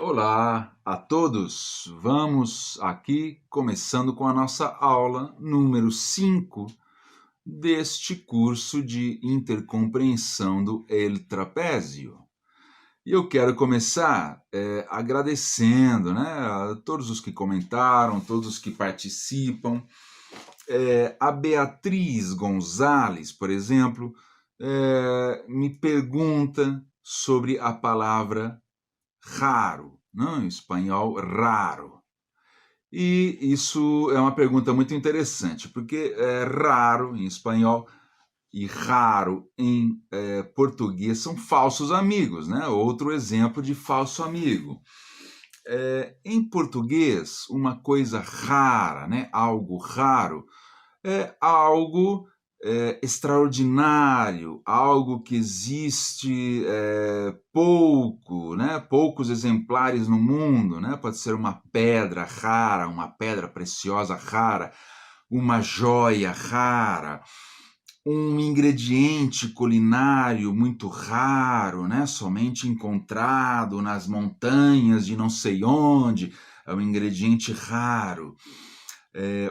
Olá a todos! Vamos aqui começando com a nossa aula número 5 deste curso de intercompreensão do El Trapézio. E eu quero começar agradecendo, né, a todos os que comentaram, todos os que participam. A Beatriz Gonzalez, por exemplo, me pergunta sobre a palavra raro, não? Em espanhol, raro. E isso é uma pergunta muito interessante, porque raro em espanhol e raro em português são falsos amigos, né? Outro exemplo de falso amigo. Em português, uma coisa rara, né? Algo raro, é algo extraordinário, algo que existe pouco, né? Poucos exemplares no mundo, né? Pode ser uma pedra rara, uma pedra preciosa rara, uma joia rara, um ingrediente culinário muito raro, né? Somente encontrado nas montanhas de não sei onde, é um ingrediente raro.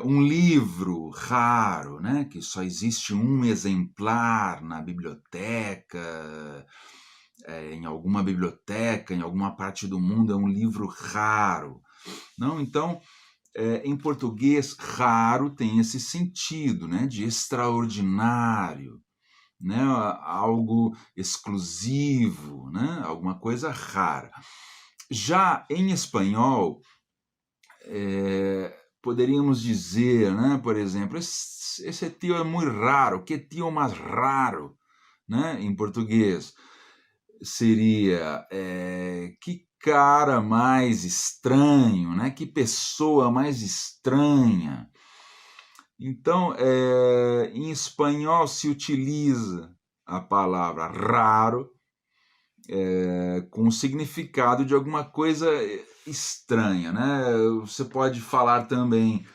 Um livro raro, né? Que só existe um exemplar na biblioteca, em alguma biblioteca, em alguma parte do mundo, é um livro raro. Não? Então, em português, raro tem esse sentido, né? De extraordinário, né? Algo exclusivo, né? Alguma coisa rara. Já em espanhol, poderíamos dizer, né, por exemplo, esse tio é muito raro, que tio mais raro, né, em português. Seria, que cara mais estranho, né, que pessoa mais estranha. Então, em espanhol se utiliza a palavra raro com o significado de alguma coisa estranha, né? Você pode falar também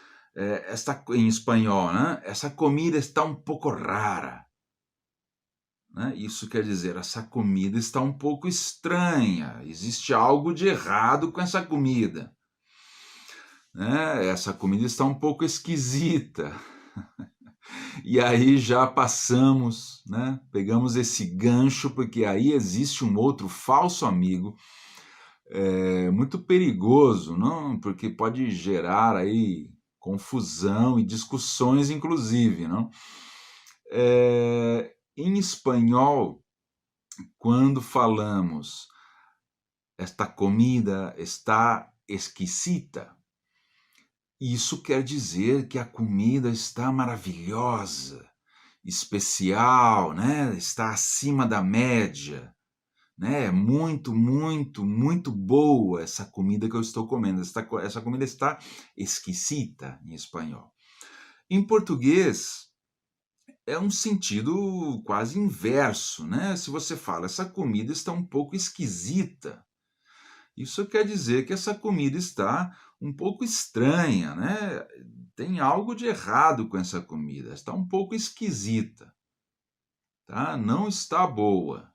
em espanhol, né? Essa comida está um pouco rara, né? Isso quer dizer, essa comida está um pouco estranha, existe algo de errado com essa comida, né? Essa comida está um pouco esquisita. E aí já passamos, né? Pegamos esse gancho, porque aí existe um outro falso amigo muito perigoso, não? Porque pode gerar aí confusão e discussões, inclusive, não? Em espanhol, quando falamos esta comida está exquisita, isso quer dizer que a comida está maravilhosa, especial, né? Está acima da média, né? Muito, muito, muito boa essa comida que eu estou comendo. Essa comida está exquisita em espanhol. Em português, é um sentido quase inverso, né? Se você fala, essa comida está um pouco esquisita, isso quer dizer que essa comida está um pouco estranha, né? Tem algo de errado com essa comida, está um pouco esquisita, tá? Não está boa.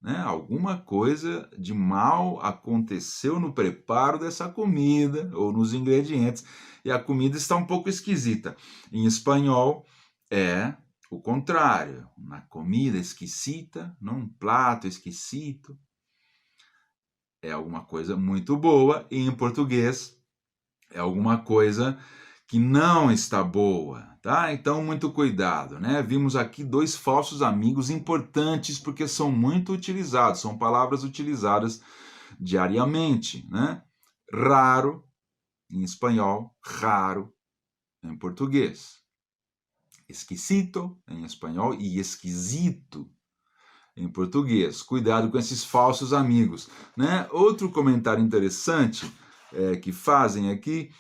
Né? Alguma coisa de mal aconteceu no preparo dessa comida ou nos ingredientes e a comida está um pouco esquisita. Em espanhol é o contrário, uma comida esquisita, num prato esquisito, é alguma coisa muito boa, e em português é alguma coisa que não está boa, tá? Então, muito cuidado, né? Vimos aqui dois falsos amigos importantes porque são muito utilizados, são palavras utilizadas diariamente, né? Raro em espanhol, raro em português. Esquisito em espanhol e esquisito em português. Cuidado com esses falsos amigos, né? Outro comentário interessante que fazem aqui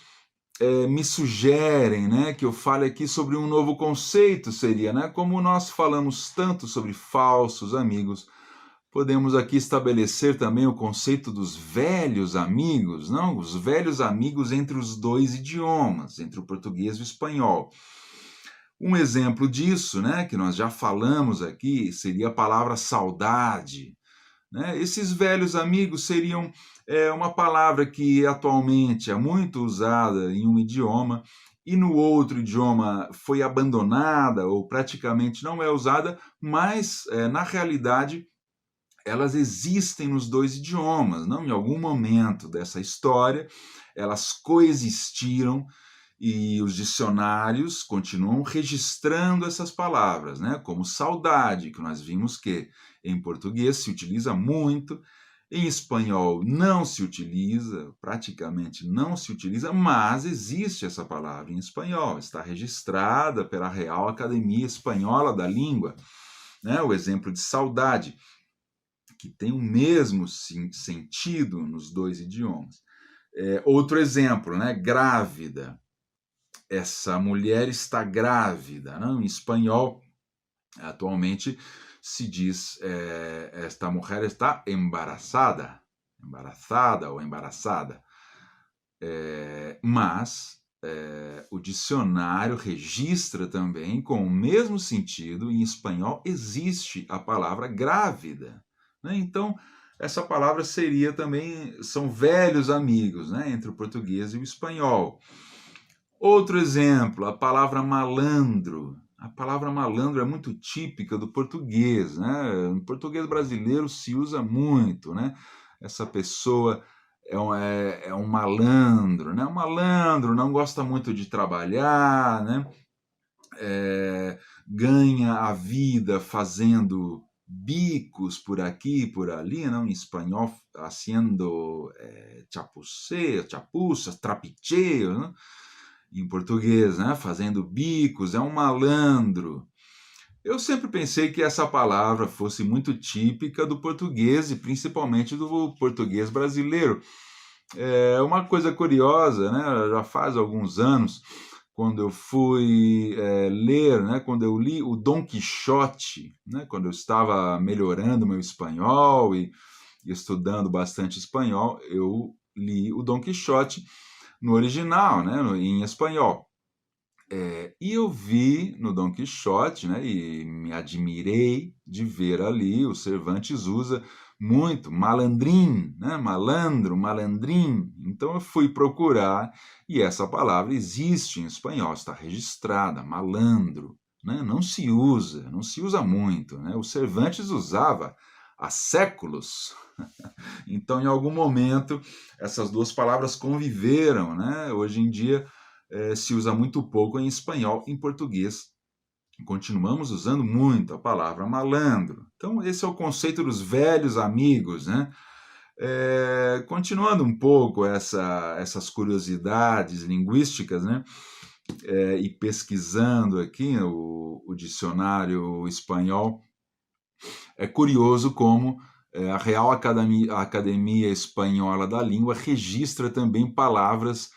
me sugerem, né, que eu fale aqui sobre um novo conceito, seria, né, como nós falamos tanto sobre falsos amigos, podemos aqui estabelecer também o conceito dos velhos amigos, não? Os velhos amigos entre os dois idiomas, entre o português e o espanhol. Um exemplo disso, né, que nós já falamos aqui, seria a palavra saudade, né? Esses velhos amigos seriam uma palavra que atualmente é muito usada em um idioma e no outro idioma foi abandonada ou praticamente não é usada, mas na realidade elas existem nos dois idiomas, não? Em algum momento dessa história elas coexistiram e os dicionários continuam registrando essas palavras, né? Como saudade, que nós vimos que em português se utiliza muito, em espanhol não se utiliza, praticamente não se utiliza, mas existe essa palavra em espanhol, está registrada pela Real Academia Espanhola da Língua, né? O exemplo de saudade, que tem o mesmo sentido nos dois idiomas. Outro exemplo, né? Grávida. Essa mulher está grávida, não? Em espanhol, atualmente se diz esta mulher está embarazada, embarazada ou embaraçada. Mas o dicionário registra também com o mesmo sentido, em espanhol existe a palavra grávida, né? Então, essa palavra seria também, são velhos amigos, né, entre o português e o espanhol. Outro exemplo, a palavra malandro. A palavra malandro é muito típica do português, né? No português brasileiro se usa muito, né? Essa pessoa é um malandro, né? Um malandro não gosta muito de trabalhar, né? Ganha a vida fazendo bicos por aqui e por ali, não? Em espanhol, haciendo chapuças, trapicheos, né? Em português, né? Fazendo bicos, é um malandro. Eu sempre pensei que essa palavra fosse muito típica do português e principalmente do português brasileiro. É uma coisa curiosa, né? Já faz alguns anos, quando eu fui ler, né? Quando eu li o Dom Quixote, né? Quando eu estava melhorando meu espanhol e estudando bastante espanhol, eu li o Dom Quixote no original, né, em espanhol. E eu vi no Dom Quixote, né, e me admirei de ver ali, o Cervantes usa muito malandrim, né, malandro, malandrim. Então eu fui procurar e essa palavra existe em espanhol, está registrada, malandro, né, não se usa muito, né, o Cervantes usava há séculos. Então, em algum momento, essas duas palavras conviveram, né? Hoje em dia se usa muito pouco em espanhol, em português continuamos usando muito a palavra malandro. Então, esse é o conceito dos velhos amigos, né? Continuando um pouco essas curiosidades linguísticas, né? E pesquisando aqui o dicionário espanhol, é curioso como a Real Academia Espanhola da Língua registra também palavras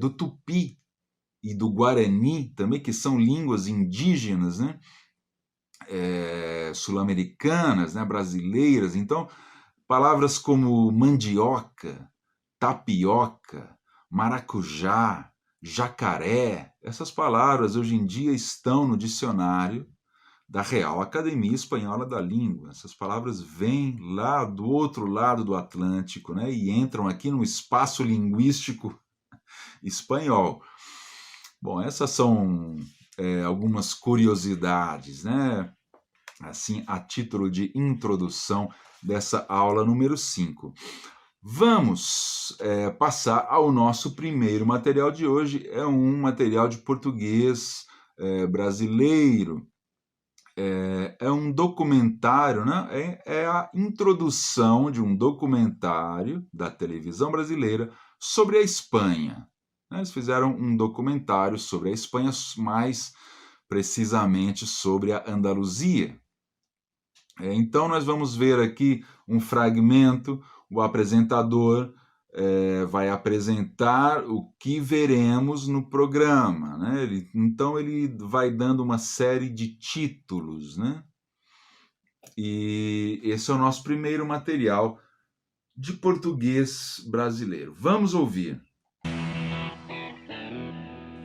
do tupi e do guarani, também, que são línguas indígenas, né? Sul-americanas, né? Brasileiras. Então, palavras como mandioca, tapioca, maracujá, jacaré, essas palavras hoje em dia estão no dicionário da Real Academia Espanhola da Língua. Essas palavras vêm lá do outro lado do Atlântico, né, e entram aqui no espaço linguístico espanhol. Bom, essas são algumas curiosidades, né, assim, a título de introdução dessa aula número 5. Vamos passar ao nosso primeiro material de hoje. É um material de português brasileiro. É um documentário, né? É a introdução de um documentário da televisão brasileira sobre a Espanha. Eles fizeram um documentário sobre a Espanha, mais precisamente sobre a Andaluzia. Então, nós vamos ver aqui um fragmento. O apresentador vai apresentar o que veremos no programa, né? Então ele vai dando uma série de títulos, né? E esse é o nosso primeiro material de português brasileiro. Vamos ouvir.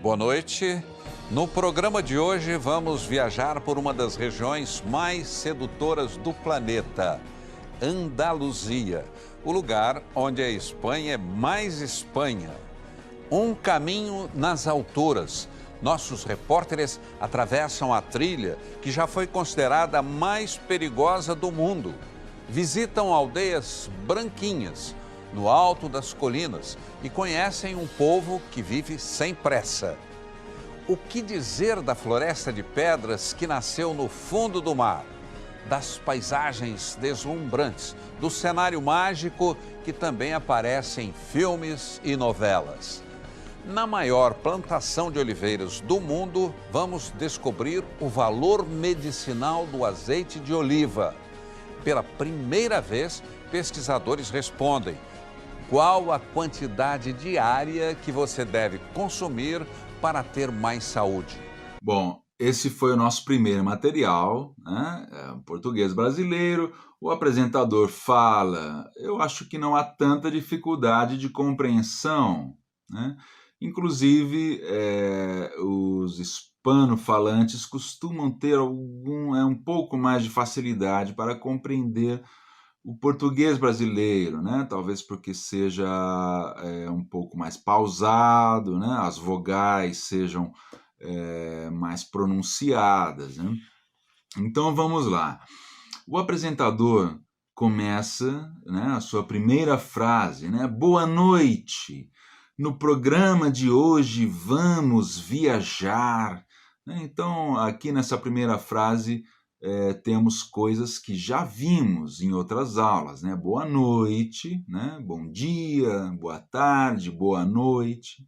Boa noite. No programa de hoje vamos viajar por uma das regiões mais sedutoras do planeta. Andaluzia, o lugar onde a Espanha é mais Espanha. Um caminho nas alturas. Nossos repórteres atravessam a trilha que já foi considerada a mais perigosa do mundo. Visitam aldeias branquinhas, no alto das colinas, e conhecem um povo que vive sem pressa. O que dizer da floresta de pedras que nasceu no fundo do mar? Das paisagens deslumbrantes, do cenário mágico que também aparece em filmes e novelas. Na maior plantação de oliveiras do mundo, vamos descobrir o valor medicinal do azeite de oliva. Pela primeira vez, pesquisadores respondem: qual a quantidade diária que você deve consumir para ter mais saúde? Bom, esse foi o nosso primeiro material, né? Português brasileiro. O apresentador fala, eu acho que não há tanta dificuldade de compreensão, né? Inclusive, os hispanofalantes costumam ter um pouco mais de facilidade para compreender o português brasileiro, né? Talvez porque seja um pouco mais pausado, né? As vogais sejam mais pronunciadas, né? Então vamos lá. O apresentador começa, né, a sua primeira frase, né? Boa noite. No programa de hoje vamos viajar. Então, aqui nessa primeira frase, temos coisas que já vimos em outras aulas, né? Boa noite, né? Bom dia, boa tarde, boa noite.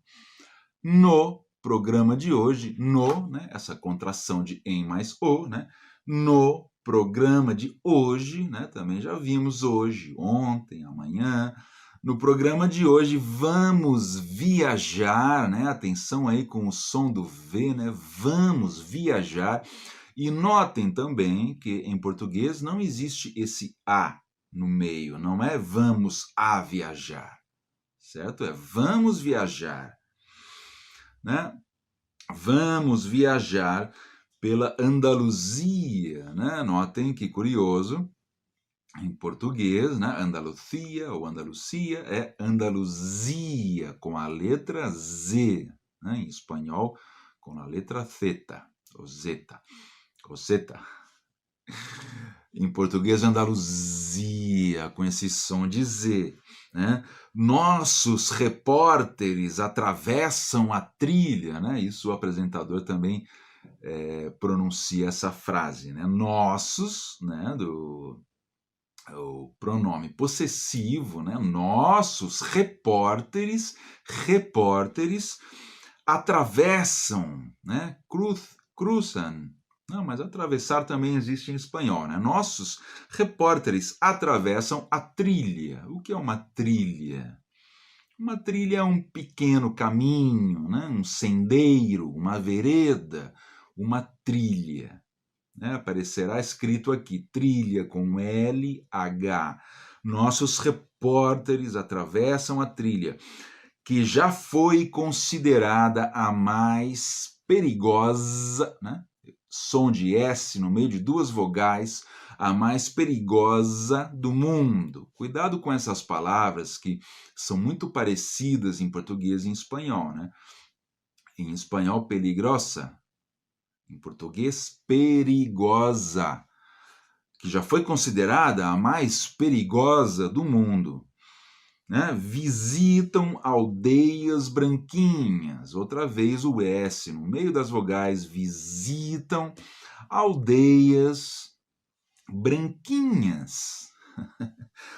No programa de hoje, né? Essa contração de em mais o, né? No programa de hoje, né? Também já vimos hoje, ontem, amanhã. No programa de hoje vamos viajar, né? Atenção aí com o som do V, né? Vamos viajar. E notem também que em português não existe esse a no meio, não é vamos a viajar, certo? É vamos viajar, né? Vamos viajar pela Andaluzia, né? Notem que curioso. Em português, né? Andalucia ou Andalucia é Andaluzia, com a letra Z. Né? Em espanhol, com a letra Z, ou zeta, ou zeta. Em português, Andaluzia, com esse som de Z. Né? Nossos repórteres atravessam a trilha, né? Isso o apresentador também pronuncia essa frase. Né? Nossos, né? O pronome possessivo, né? Nossos repórteres atravessam, né? Cruzam. Não, mas atravessar também existe em espanhol, né? Nossos repórteres atravessam a trilha. O que é uma trilha? Uma trilha é um pequeno caminho, né? Um sendeiro, uma vereda, uma trilha. Né? Aparecerá escrito aqui, trilha com LH. Nossos repórteres atravessam a trilha, que já foi considerada a mais perigosa, né? Som de S no meio de duas vogais, a mais perigosa do mundo. Cuidado com essas palavras que são muito parecidas em português e em espanhol, né? Em espanhol, peligrosa. Em português, perigosa, que já foi considerada a mais perigosa do mundo. Né? Visitam aldeias branquinhas, outra vez o S no meio das vogais, visitam aldeias branquinhas.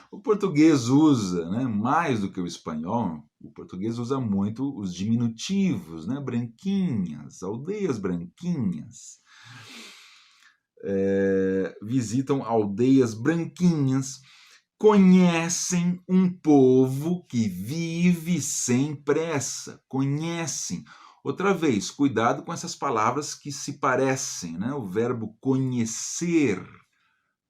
O português usa, né, mais do que o espanhol, o português usa muito os diminutivos, né, branquinhas, aldeias branquinhas. Visitam aldeias branquinhas, conhecem um povo que vive sem pressa, conhecem. Outra vez, cuidado com essas palavras que se parecem, né? O verbo conhecer,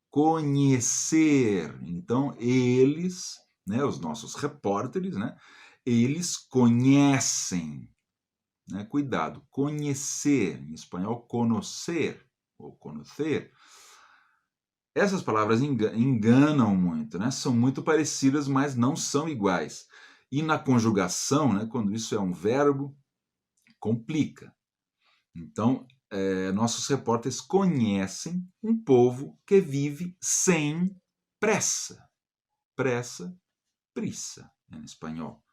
conhecer. Então, eles, né, os nossos repórteres, né, eles conhecem. Né? Cuidado, conhecer, em espanhol, conocer, ou conhecer, essas palavras enganam muito, né? São muito parecidas, mas não são iguais. E na conjugação, né, quando isso é um verbo, complica. Então, nossos repórteres conhecem um povo que vive sem pressa. Pressa, prisa, em espanhol.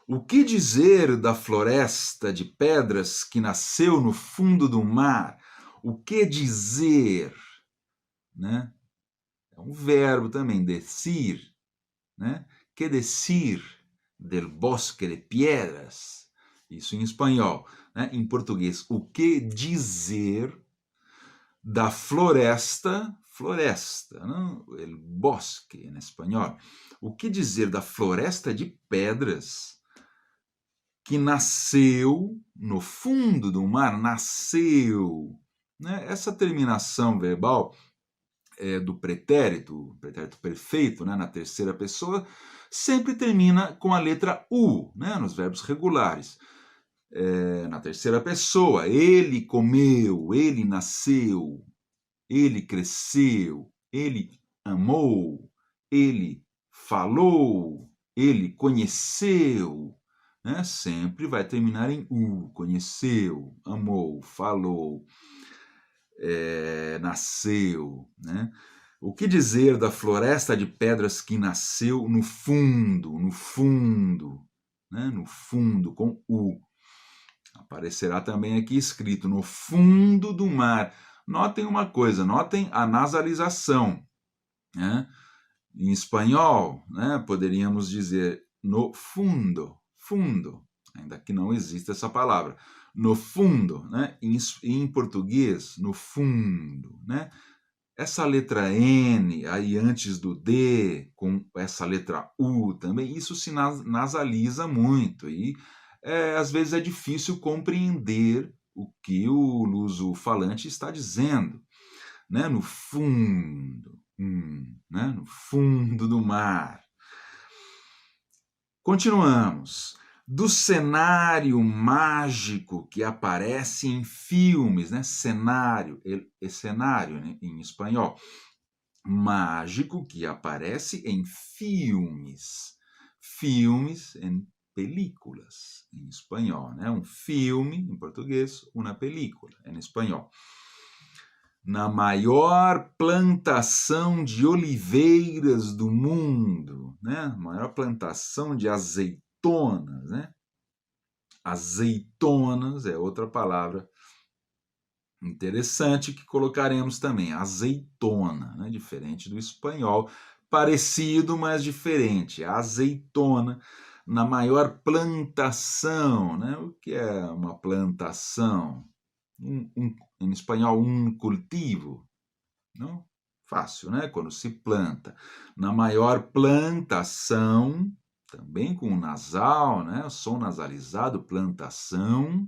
O que dizer da floresta de pedras que nasceu no fundo do mar? O que dizer, né? É um verbo também, decir, né? Que decir del bosque de piedras? Isso em espanhol, né? Em português, o que dizer da floresta, não? El bosque em espanhol. O que dizer da floresta de pedras que nasceu no fundo do mar? Nasceu, né? Essa terminação verbal do pretérito perfeito, né, na terceira pessoa, sempre termina com a letra U, né, nos verbos regulares. Na terceira pessoa, ele comeu, ele nasceu, ele cresceu, ele amou, ele falou, ele conheceu, né? Sempre vai terminar em U, conheceu, amou, falou, nasceu, né? O que dizer da floresta de pedras que nasceu no fundo, né? No fundo, com U. Aparecerá também aqui escrito, no fundo do mar. Notem uma coisa, notem a nasalização, né? Em espanhol, né, poderíamos dizer no fundo, ainda que não exista essa palavra. No fundo, né? Em português, no fundo, né? Essa letra N aí antes do D, com essa letra U também, isso se nasaliza muito e às vezes é difícil compreender o que o luso-falante está dizendo, né? No fundo, né? No fundo do mar. Continuamos. Do cenário mágico que aparece em filmes, né? Cenário, cenário, né? Em espanhol. Mágico que aparece em filmes. Filmes em películas, em espanhol, né? Um filme, em português, uma película, em espanhol. Na maior plantação de oliveiras do mundo, né? Maior plantação de azeitonas, né? Azeitonas é outra palavra interessante que colocaremos também, azeitona, né? Diferente do espanhol, parecido, mas diferente. Azeitona, na maior plantação, né? O que é uma plantação? Em espanhol, um cultivo, não? Fácil, né? Quando se planta. Na maior plantação, também com o nasal, né? Som nasalizado, plantação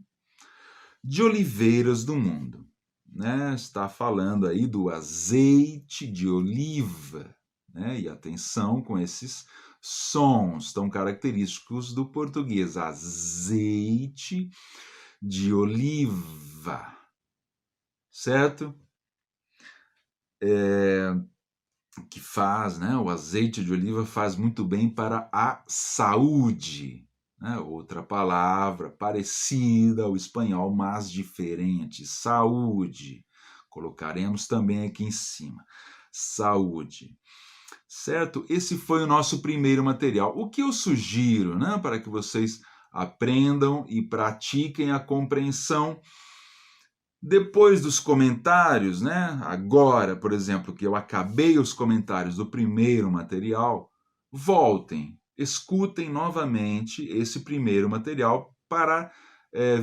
de oliveiras do mundo, né? Está falando aí do azeite de oliva, né? E atenção com esses sons tão característicos do português, azeite de oliva, certo? Que faz, né? O azeite de oliva faz muito bem para a saúde, né? Outra palavra parecida ao espanhol, mas diferente, saúde. Colocaremos também aqui em cima, saúde. Certo? Esse foi o nosso primeiro material. O que eu sugiro, né, para que vocês aprendam e pratiquem a compreensão depois dos comentários, né? Agora, por exemplo, que eu acabei os comentários do primeiro material, voltem, escutem novamente esse primeiro material para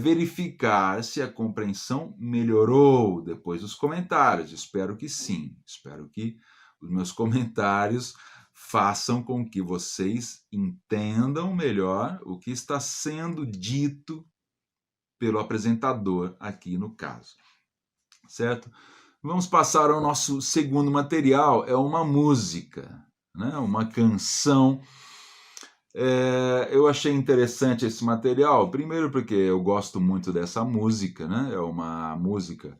verificar se a compreensão melhorou depois dos comentários. Espero que sim. Espero que os meus comentários façam com que vocês entendam melhor o que está sendo dito pelo apresentador aqui no caso, certo? Vamos passar ao nosso segundo material, é uma música, né? Uma canção. Eu achei interessante esse material, primeiro porque eu gosto muito dessa música, né? É uma música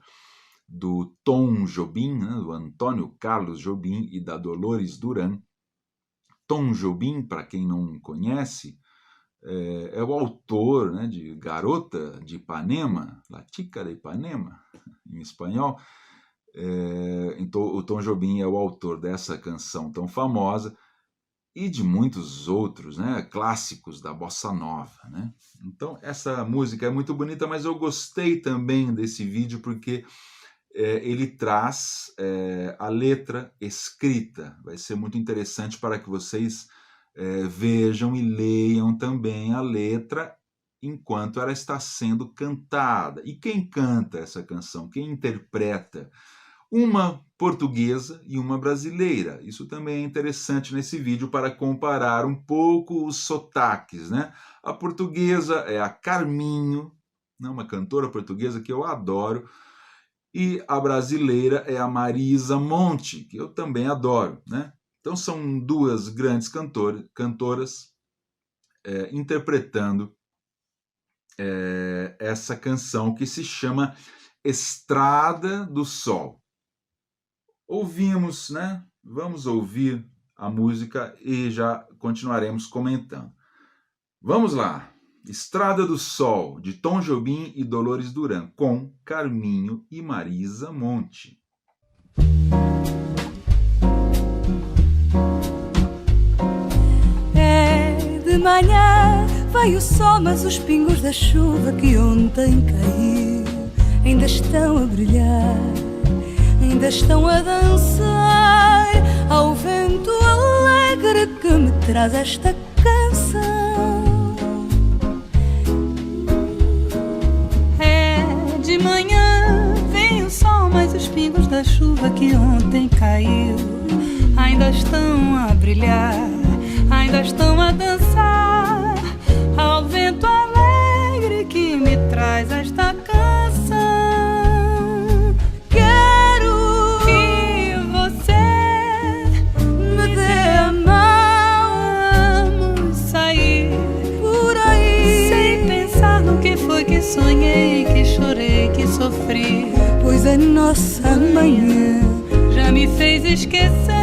do Tom Jobim, né, do Antônio Carlos Jobim e da Dolores Duran. Tom Jobim, para quem não conhece, é o autor, né, de Garota de Ipanema, La Chica de Ipanema, em espanhol. Então, o Tom Jobim é o autor dessa canção tão famosa e de muitos outros, né, clássicos da bossa nova, né? Então, essa música é muito bonita, mas eu gostei também desse vídeo porque ele traz a letra escrita. Vai ser muito interessante para que vocês vejam e leiam também a letra enquanto ela está sendo cantada. E quem canta essa canção? Quem interpreta? Uma portuguesa e uma brasileira. Isso também é interessante nesse vídeo para comparar um pouco os sotaques, né? A portuguesa é a Carminho, né? Uma cantora portuguesa que eu adoro, e a brasileira é a Marisa Monte, que eu também adoro, né? Então são duas grandes cantoras interpretando essa canção que se chama Estrada do Sol. Ouvimos, né? Vamos ouvir a música e já continuaremos comentando. Vamos lá. Estrada do Sol, de Tom Jobim e Dolores Duran, com Carminho e Marisa Monte. É de manhã, veio o sol, mas os pingos da chuva que ontem caiu ainda estão a brilhar, ainda estão a dançar ao vento alegre que me traz esta canção. É de manhã, vem o sol, mas os pingos da chuva que ontem caiu ainda estão a brilhar, ainda estão a dançar ao vento alegre que me traz esta canção. Quero que você me dê a mão, vamos sair por aí sem pensar no que foi que sonhei, que chorei, que sofri, pois a nossa manhã já me fez esquecer.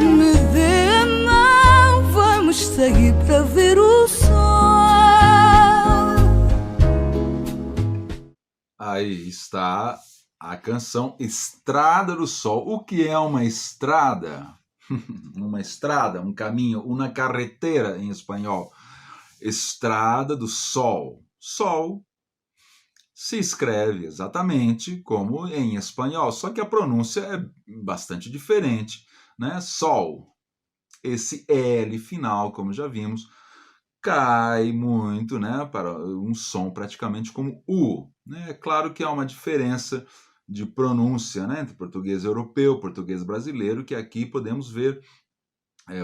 Me dê a mão, vamos sair para ver o sol. Aí está a canção Estrada do Sol. O que é uma estrada? Uma estrada, um caminho, uma carretera em espanhol. Estrada do Sol. Sol se escreve exatamente como em espanhol, só que a pronúncia é bastante diferente, né? Sol. Esse L final, como já vimos, cai muito, né, para um som praticamente como U, né? É claro que há uma diferença de pronúncia, né, entre português europeu, português brasileiro, que aqui podemos ver,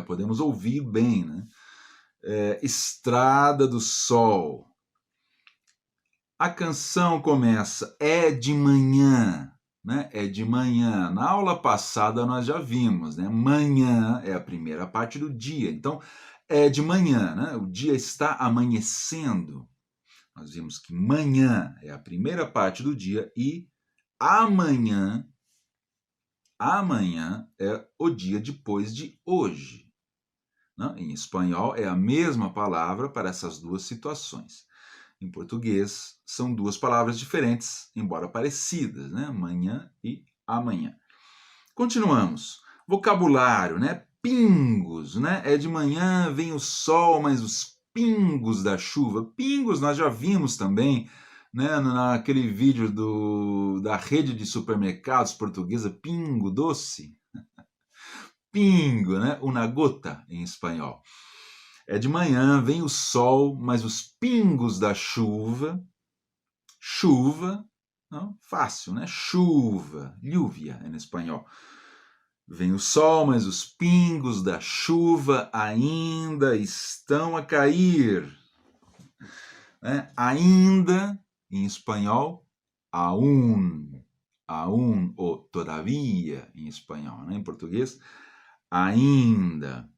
podemos ouvir bem, né? Estrada do Sol. A canção começa, é de manhã, né? É de manhã. Na aula passada nós já vimos, né? Manhã é a primeira parte do dia, então é de manhã, né? O dia está amanhecendo. Nós vimos que manhã é a primeira parte do dia e amanhã é o dia depois de hoje, né? Em espanhol é a mesma palavra para essas duas situações. Em português, são duas palavras diferentes, embora parecidas, né? Manhã e amanhã. Continuamos. Vocabulário, né? Pingos, né? É de manhã, vem o sol, mas os pingos da chuva. Pingos nós já vimos também, né? Naquele vídeo da rede de supermercados portuguesa, Pingo Doce. Pingo, né? Una gota em espanhol. É de manhã, vem o sol, mas os pingos da chuva, não, fácil, né? Chuva, lluvia em espanhol. Vem o sol, mas os pingos da chuva ainda estão a cair. Né? Ainda, em espanhol, aún, ou todavia, em espanhol, né? Em português, ainda.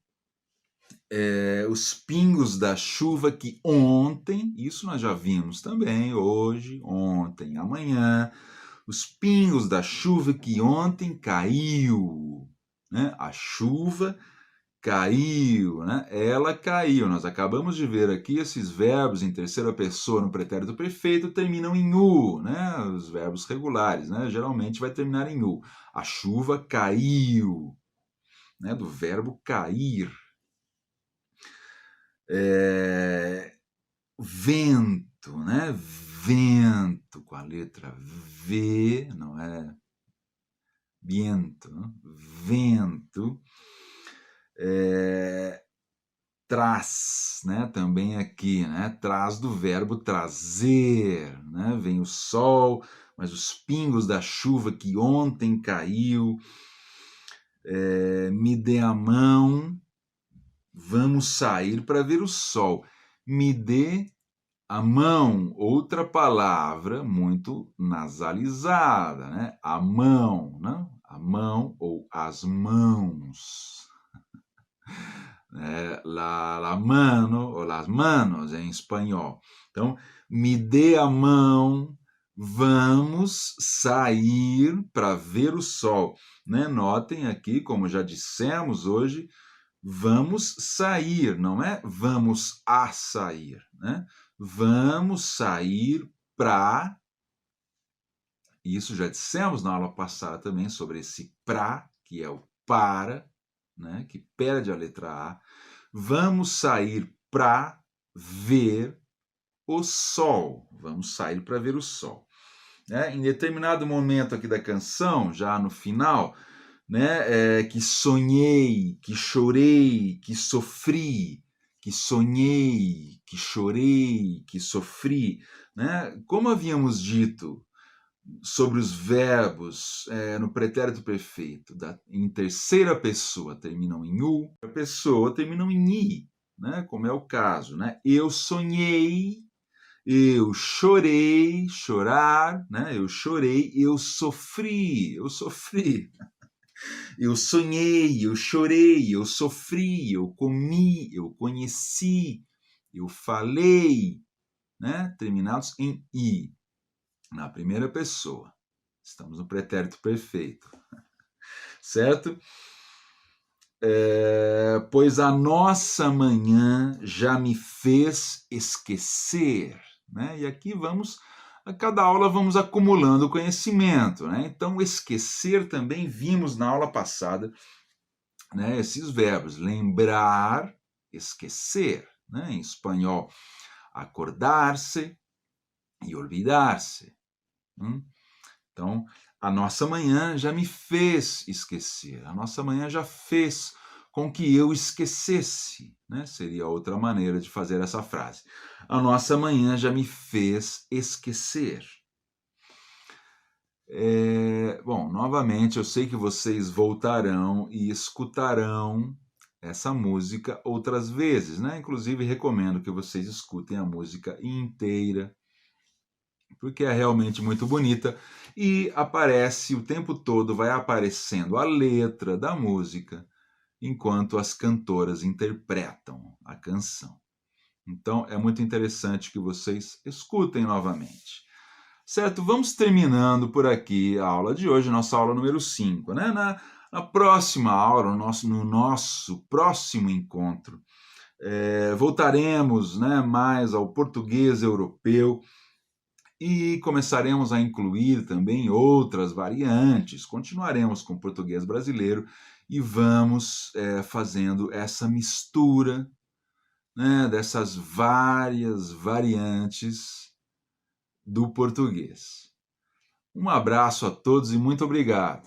Os pingos da chuva que ontem, isso nós já vimos também, hoje, ontem, amanhã, Os pingos da chuva que ontem caiu, né? A chuva caiu, né? Ela caiu. Nós acabamos de ver aqui esses verbos em terceira pessoa no pretérito perfeito terminam em u, né? Os verbos regulares, né? Geralmente vai terminar em u. A chuva caiu, né? Do verbo cair. Vento, né? Vento com a letra V, não é viento, né? Vento. Traz, né? Também aqui, né? Traz do verbo trazer, né? Vem o sol, mas os pingos da chuva que ontem caiu. Me dê a mão, vamos sair para ver o sol. Me dê a mão, outra palavra muito nasalizada, né? A mão, né? A mão ou as mãos. La mano ou las manos em espanhol. Então, me dê a mão, vamos sair para ver o sol. Né? Notem aqui, como já dissemos hoje, vamos sair, não é vamos a sair. Né? Vamos sair para... Isso já dissemos na aula passada também sobre esse pra, que é o para, né, que perde a letra A. Vamos sair para ver o sol. Vamos sair para ver o sol. Em determinado momento aqui da canção, já no final, né, que sonhei, que chorei, que sofri, que sonhei, que chorei, que sofri. Né? Como havíamos dito sobre os verbos no pretérito perfeito, em terceira pessoa terminam em u, a pessoa terminam em i, né? Como é o caso, né? Eu sonhei, eu chorei, chorar, né? Eu chorei, eu sofri. Eu sonhei, eu chorei, eu sofri, eu comi, eu conheci, eu falei, né? Terminados em i. Na primeira pessoa. Estamos no pretérito perfeito. Certo? Pois a nossa manhã já me fez esquecer. Né? E aqui a cada aula vamos acumulando conhecimento. Né? Então, esquecer também vimos na aula passada, né, esses verbos. Lembrar, esquecer. Né? Em espanhol, acordar-se e olvidar-se. Então, a nossa manhã já me fez esquecer. A nossa manhã já fez com que eu esquecesse. Né? Seria outra maneira de fazer essa frase. A nossa manhã já me fez esquecer. Bom, novamente, eu sei que vocês voltarão e escutarão essa música outras vezes. Né? Inclusive, recomendo que vocês escutem a música inteira, porque é realmente muito bonita e aparece o tempo todo, vai aparecendo a letra da música enquanto as cantoras interpretam a canção. Então, é muito interessante que vocês escutem novamente. Certo? Vamos terminando por aqui a aula de hoje, nossa aula número 5. Né? Na próxima aula, no nosso próximo encontro, voltaremos, né, mais ao português europeu, e começaremos a incluir também outras variantes. Continuaremos com o português brasileiro e vamos fazendo essa mistura, né, dessas várias variantes do português. Um abraço a todos e muito obrigado.